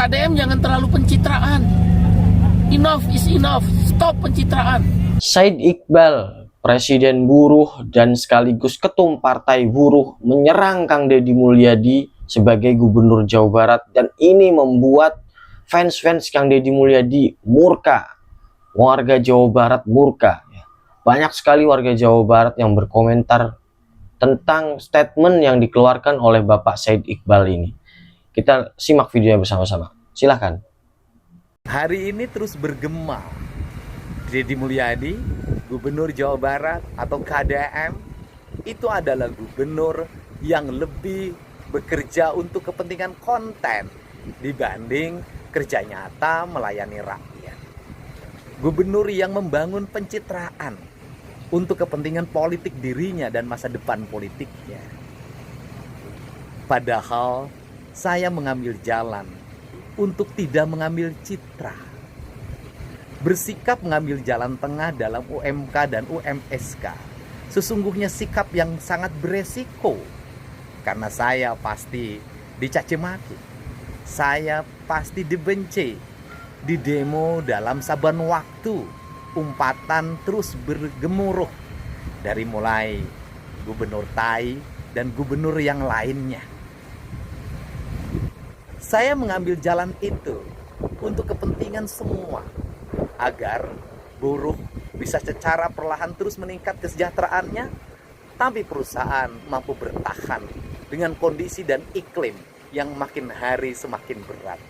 KDM jangan terlalu pencitraan. Enough is enough. Stop pencitraan. Said Iqbal, Presiden Buruh dan sekaligus Ketum Partai Buruh, menyerang Kang Deddy Mulyadi sebagai Gubernur Jawa Barat, dan ini membuat fans Kang Deddy Mulyadi murka. Warga Jawa Barat murka. Banyak sekali warga Jawa Barat yang berkomentar tentang statement yang dikeluarkan oleh Bapak Said Iqbal ini. Kita simak videonya bersama-sama. Silahkan. Hari ini terus bergema. Deddy Mulyadi, Gubernur Jawa Barat atau KDM, itu adalah gubernur yang lebih bekerja untuk kepentingan konten dibanding kerja nyata melayani rakyat. Gubernur yang membangun pencitraan untuk kepentingan politik dirinya dan masa depan politiknya. Padahal saya mengambil jalan untuk tidak mengambil citra. Bersikap mengambil jalan tengah dalam UMK dan UMSK sesungguhnya sikap yang sangat beresiko, karena saya pasti dicaci maki, saya pasti dibenci, didemo dalam saban waktu, umpatan terus bergemuruh dari mulai Gubernur Tai dan gubernur yang lainnya. Saya mengambil jalan itu untuk kepentingan semua, agar buruh bisa secara perlahan terus meningkat kesejahteraannya, tapi perusahaan mampu bertahan dengan kondisi dan iklim yang makin hari semakin berat.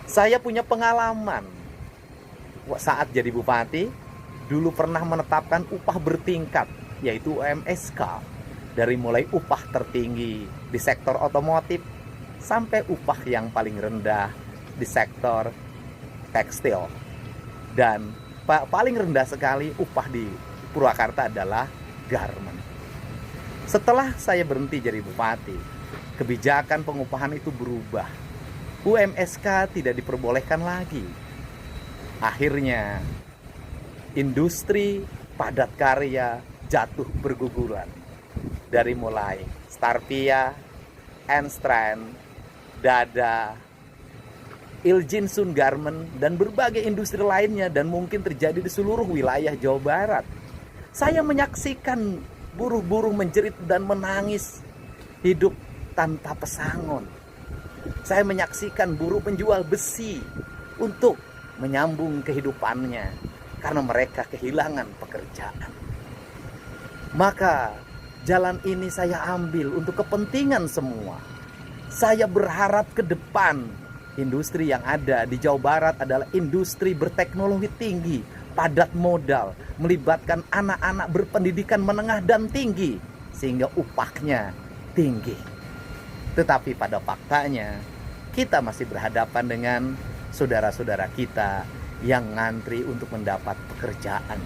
Saya punya pengalaman saat jadi bupati, dulu pernah menetapkan upah bertingkat, yaitu UMSK, dari mulai upah tertinggi di sektor otomotif sampai upah yang paling rendah di sektor tekstil. Dan paling rendah sekali upah di Purwakarta adalah garment. Setelah saya berhenti jadi bupati, kebijakan pengupahan itu berubah. UMSK tidak diperbolehkan lagi. Akhirnya industri padat karya jatuh berguguran. Dari mulai Starpia, Enstrand, Dada, Iljinsun Garment, dan berbagai industri lainnya, dan mungkin terjadi di seluruh wilayah Jawa Barat. Saya menyaksikan buruh-buruh menjerit dan menangis hidup tanpa pesangon. Saya menyaksikan buruh menjual besi untuk menyambung kehidupannya karena mereka kehilangan pekerjaan. Maka jalan ini saya ambil untuk kepentingan semua. Saya berharap ke depan industri yang ada di Jawa Barat adalah industri berteknologi tinggi, padat modal, melibatkan anak-anak berpendidikan menengah dan tinggi, sehingga upahnya tinggi. Tetapi pada faktanya, kita masih berhadapan dengan saudara-saudara kita yang ngantri untuk mendapat pekerjaan.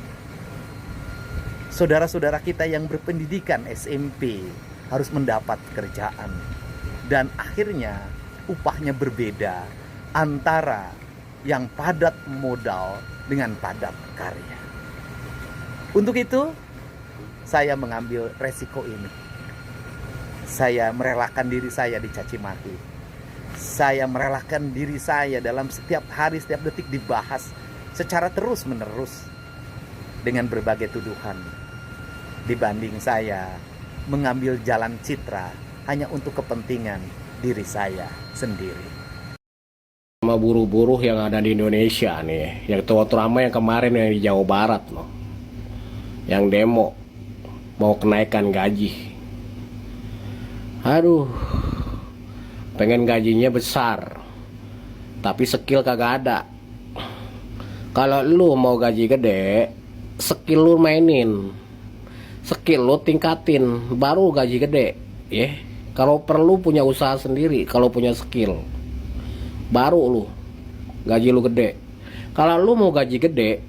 Saudara-saudara kita yang berpendidikan SMP harus mendapat pekerjaan. Dan akhirnya upahnya berbeda antara yang padat modal dengan padat karya. Untuk itu, saya mengambil resiko ini. Saya merelakan diri saya dicaci maki. Saya merelakan diri saya dalam setiap hari, setiap detik dibahas secara terus-menerus dengan berbagai tuduhan. Dibanding saya mengambil jalan citra hanya untuk kepentingan diri saya sendiri. Sama buruh-buruh yang ada di Indonesia nih, yang terutama yang kemarin yang di Jawa Barat loh, yang demo mau kenaikan gaji. Aduh, pengen gajinya besar, tapi skill kagak ada. Kalau lu mau gaji gede, skill lu mainin, skill lu tingkatin, baru gaji gede, ya. Kalau perlu punya usaha sendiri, kalau punya skill, baru lu gaji lu gede. Kalau lu mau gaji gede,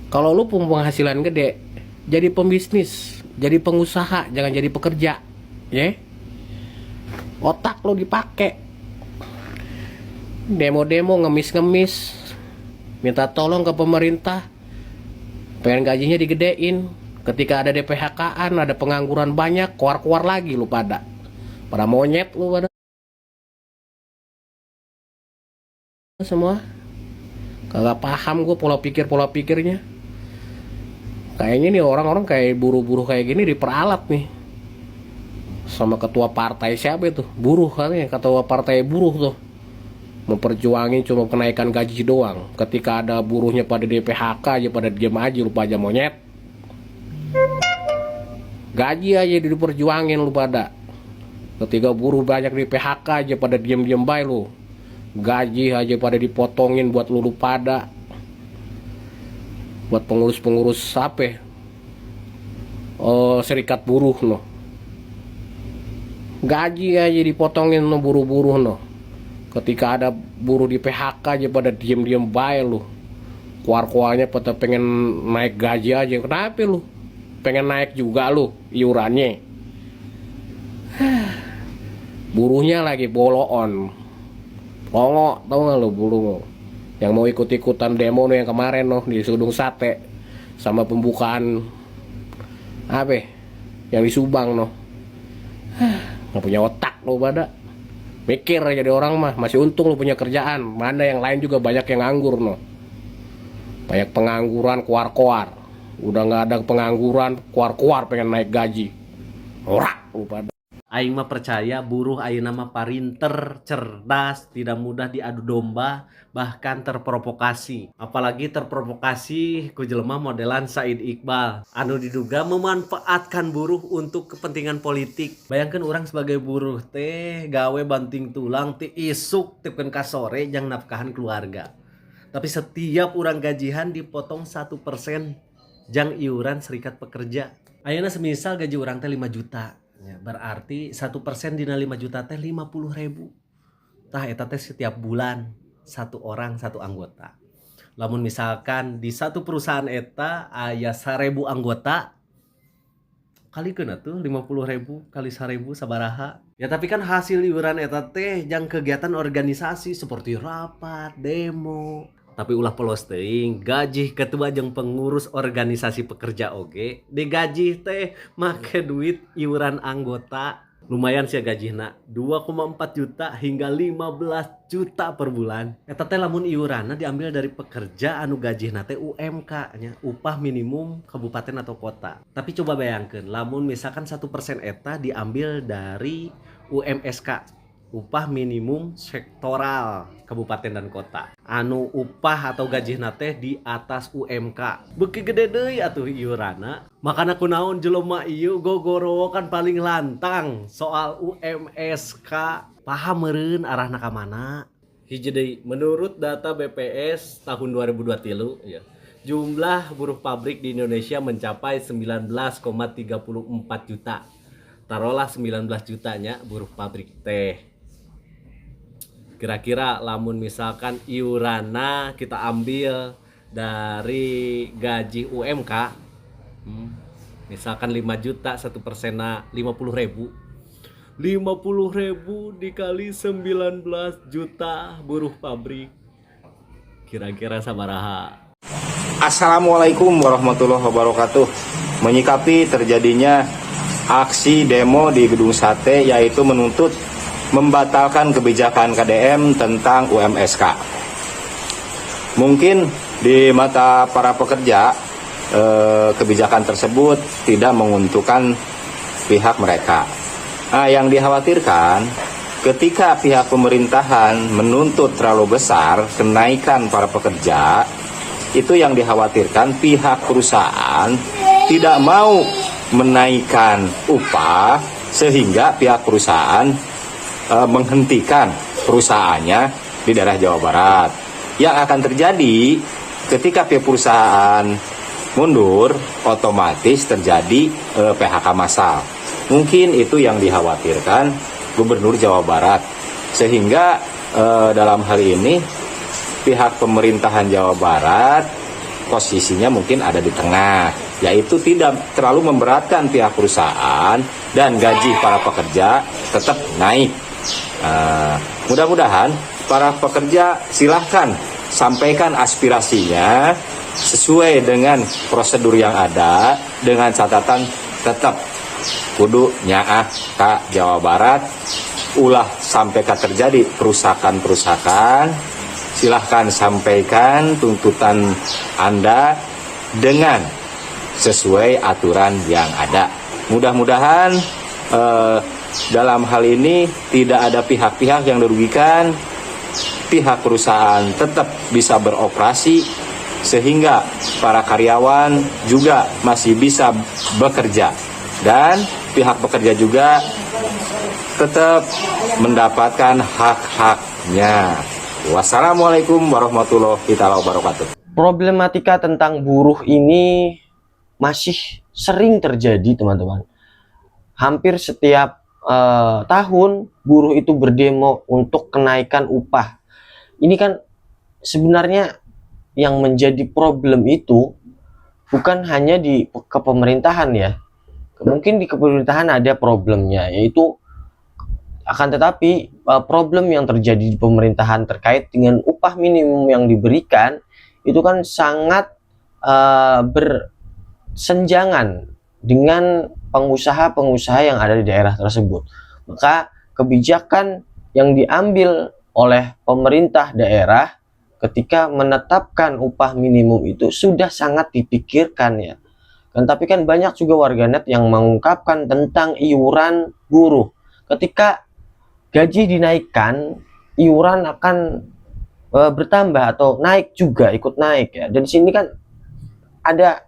kalau lu punya penghasilan gede, jadi pembisnis, jadi pengusaha, jangan jadi pekerja, ya. Otak lu dipakai. Demo-demo, ngemis-ngemis, minta tolong ke pemerintah, pengen gajinya digedein. Ketika ada DPHK-an, ada pengangguran banyak, keluar-keluar lagi lu pada monyet lu pada. semua. Kagak paham gue pola pikirnya. Kayaknya nih orang-orang kayak buruh-buruh kayak gini diperalat nih sama ketua partai siapa itu, buruh katanya, ketua partai buruh tuh memperjuangin cuma kenaikan gaji doang. Ketika ada buruhnya pada di PHK aja pada diam aja, lupa aja monyet. Gaji aja diperjuangin lu pada. Ketika buruh banyak di PHK aja pada diam-diam baik lu. Gaji aja pada dipotongin buat lu pada. Buat pengurus-pengurus apa? Serikat buruh no. Gaji aja dipotongin no buruh-buruh no. Ketika ada buruh di PHK aja pada diem-diem baik lu. Keluar-keluarnya pada pengen naik gaji aja. Kenapa lu? Pengen naik juga lu iurannya. Buruhnya lagi boloon. Longo, tau gak lu buruh yang mau ikut-ikutan demo nih yang kemarin no di Sudung Sate sama pembukaan apa yang di Subang no. Nggak punya otak lo pada mikir jadi orang mah. Masih untung lo punya kerjaan, mana yang lain juga banyak yang nganggur no. Banyak pengangguran koar-koar, udah nggak ada pengangguran koar-koar pengen naik gaji. Orak lo pada. Aing mah percaya buruh ayeuna mah parinter, cerdas, tidak mudah diadu domba, bahkan terprovokasi. Apalagi terprovokasi ku jelema modelan Said Iqbal anu diduga memanfaatkan buruh untuk kepentingan politik. Bayangkan orang sebagai buruh teh gawe banting tulang ti isuk tipkeun ka sore jang nafkahan keluarga. Tapi setiap orang gajian dipotong 1% jang iuran serikat pekerja. Ayeuna semisal gaji orang teh 5 juta. Ya, berarti 1% dina 5 juta teh 50.000. Tah eta teh setiap bulan satu orang satu anggota. Lamun misalkan di satu perusahaan eta aya 1000 anggota, kalikeun atuh 50.000 kali 1000 sabaraha. Ya tapi kan hasil iuran eta teh jang kegiatan organisasi seperti rapat, demo. Tapi ulah polos teuing, gaji ketua jeung pengurus organisasi pekerja oge digaji teh make duit iuran anggota. Lumayan sih gajina 2,4 juta hingga 15 juta per bulan. Eta teh lamun iuranna diambil dari pekerja anu gajina teh UMK nya, upah minimum kabupaten atau kota. Tapi coba bayangkeun lamun misalkan 1% eta diambil dari UMSK, upah minimum sektoral kabupaten dan kota, anu upah atau gajina teh di atas UMK, beuki gede deui atuh iuranna. Makana kunaon jelema ieu gogoro kan paling lantang soal UMSK. Paham meureun arahna ka mana? Hiji deui, menurut data BPS tahun 2023 ya, jumlah buruh pabrik di Indonesia mencapai 19,34 juta. Taruhlah 19 jutanya buruh pabrik teh. Kira-kira lamun misalkan iurana kita ambil dari gaji UMK, misalkan 5 juta 1% 50.000 dikali 19 juta buruh pabrik, kira-kira sabaraha? Assalamualaikum warahmatullahi wabarakatuh. Menyikapi terjadinya aksi demo di Gedung Sate, yaitu menuntut membatalkan kebijakan KDM tentang UMSK. Mungkin di mata para pekerja kebijakan tersebut tidak menguntungkan pihak mereka. Nah, yang dikhawatirkan ketika pihak pemerintahan menuntut terlalu besar kenaikan para pekerja, itu yang dikhawatirkan pihak perusahaan tidak mau menaikkan upah sehingga pihak perusahaan menghentikan perusahaannya di daerah Jawa Barat. Yang akan terjadi ketika pihak perusahaan mundur, otomatis terjadi PHK massal. Mungkin itu yang dikhawatirkan Gubernur Jawa Barat, sehingga dalam hal ini pihak pemerintahan Jawa Barat posisinya mungkin ada di tengah, yaitu tidak terlalu memberatkan pihak perusahaan dan gaji para pekerja tetap naik. Mudah-mudahan para pekerja silahkan sampaikan aspirasinya sesuai dengan prosedur yang ada, dengan catatan tetap kudu nyaah ka Jawa Barat, ulah sampai terjadi perusakan silahkan sampaikan tuntutan Anda dengan sesuai aturan yang ada. Mudah-mudahan dalam hal ini tidak ada pihak-pihak yang dirugikan, pihak perusahaan tetap bisa beroperasi sehingga para karyawan juga masih bisa bekerja dan pihak pekerja juga tetap mendapatkan hak-haknya. Wassalamualaikum warahmatullahi wabarakatuh. Problematika tentang buruh ini masih sering terjadi, teman-teman. Hampir setiap tahun buruh itu berdemo untuk kenaikan upah. Ini kan sebenarnya yang menjadi problem itu bukan hanya di kepemerintahan ya. Mungkin di kepemerintahan ada problemnya, yaitu akan tetapi problem yang terjadi di pemerintahan terkait dengan upah minimum yang diberikan itu kan sangat bersenjangan dengan pengusaha-pengusaha yang ada di daerah tersebut. Maka kebijakan yang diambil oleh pemerintah daerah ketika menetapkan upah minimum itu sudah sangat dipikirkan ya. Dan tapi kan banyak juga warganet yang mengungkapkan tentang iuran buruh. Ketika gaji dinaikkan, iuran akan bertambah atau naik juga, ikut naik ya. Dan di sini kan ada,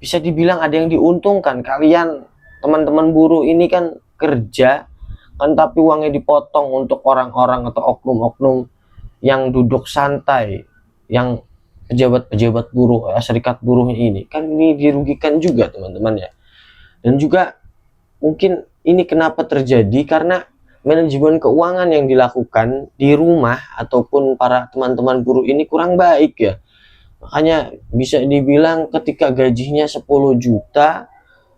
bisa dibilang ada yang diuntungkan. Kalian teman-teman buruh ini kan kerja kan, tapi uangnya dipotong untuk orang-orang atau oknum-oknum yang duduk santai, yang pejabat-pejabat buruh, serikat buruhnya ini kan, ini dirugikan juga teman-teman ya. Dan juga mungkin ini kenapa terjadi karena manajemen keuangan yang dilakukan di rumah ataupun para teman-teman buruh ini kurang baik ya. Makanya bisa dibilang ketika gajinya 10 juta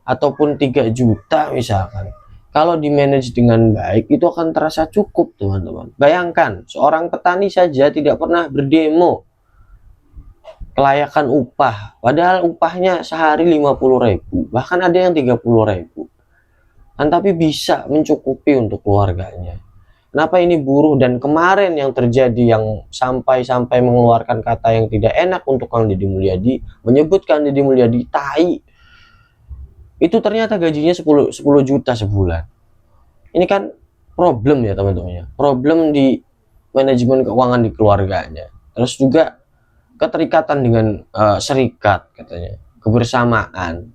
ataupun 3 juta misalkan, kalau di manage dengan baik itu akan terasa cukup teman-teman. Bayangkan seorang petani saja tidak pernah berdemo kelayakan upah, padahal upahnya sehari 50.000, bahkan ada yang 30.000, kan tapi bisa mencukupi untuk keluarganya. Kenapa ini buruh? Dan kemarin yang terjadi, yang sampai mengeluarkan kata yang tidak enak untuk Kang Deddy Mulyadi, menyebutkan Deddy Mulyadi tai, itu ternyata gajinya 10 juta sebulan. Ini kan problem ya teman-teman ya, problem di manajemen keuangan di keluarganya. Terus juga keterikatan dengan serikat katanya, kebersamaan.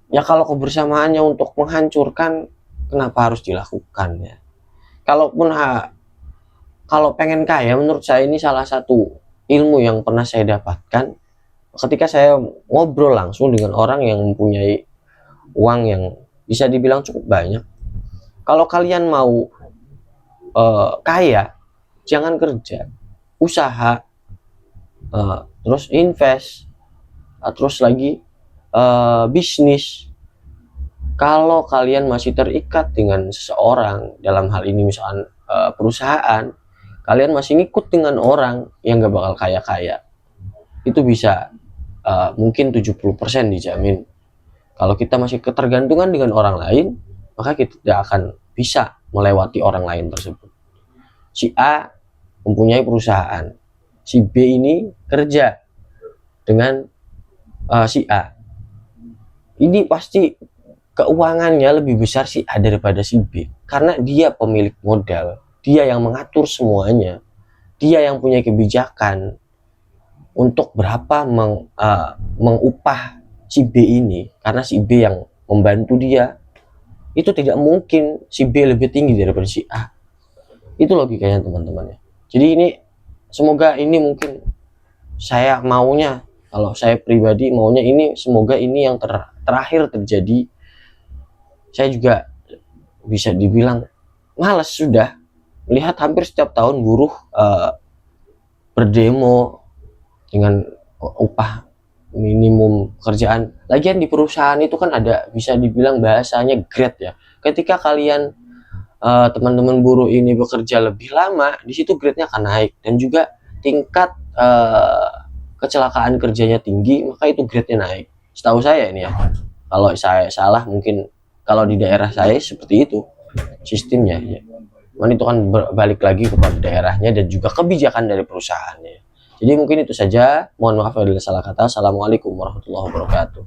Ya kalau kebersamaannya untuk menghancurkan, kenapa harus dilakukan ya? Kalaupun kalau pengen kaya, menurut saya ini salah satu ilmu yang pernah saya dapatkan ketika saya ngobrol langsung dengan orang yang mempunyai uang yang bisa dibilang cukup banyak. Kalau kalian mau kaya, jangan kerja, usaha, terus invest, terus lagi bisnis. Kalau kalian masih terikat dengan seseorang, dalam hal ini misalkan perusahaan, kalian masih ngikut dengan orang yang gak bakal kaya-kaya, itu bisa mungkin 70% dijamin. Kalau kita masih ketergantungan dengan orang lain, maka kita tidak akan bisa melewati orang lain tersebut. Si A mempunyai perusahaan, si B ini kerja dengan si A. Ini pasti keuangannya lebih besar si A daripada si B, karena dia pemilik modal, dia yang mengatur semuanya, dia yang punya kebijakan untuk berapa mengupah si B ini, karena si B yang membantu dia. Itu tidak mungkin si B lebih tinggi daripada si A. Itu logikanya teman-teman ya. Jadi ini semoga ini, mungkin saya maunya, kalau saya pribadi maunya ini, semoga ini yang terakhir terjadi. Saya juga bisa dibilang malas sudah melihat hampir setiap tahun buruh berdemo dengan upah minimum pekerjaan. Lagian di perusahaan itu kan ada, bisa dibilang bahasanya grade ya. Ketika kalian teman-teman buruh ini bekerja lebih lama, di situ grade-nya akan naik, dan juga tingkat kecelakaan kerjanya tinggi, maka itu grade-nya naik. Setahu saya ini ya. Kalau saya salah, mungkin kalau di daerah saya seperti itu sistemnya ya. Cuman itu kan balik lagi kepada daerahnya dan juga kebijakan dari perusahaannya. Jadi mungkin itu saja. Mohon maaf apabila salah kata. Assalamualaikum warahmatullahi wabarakatuh.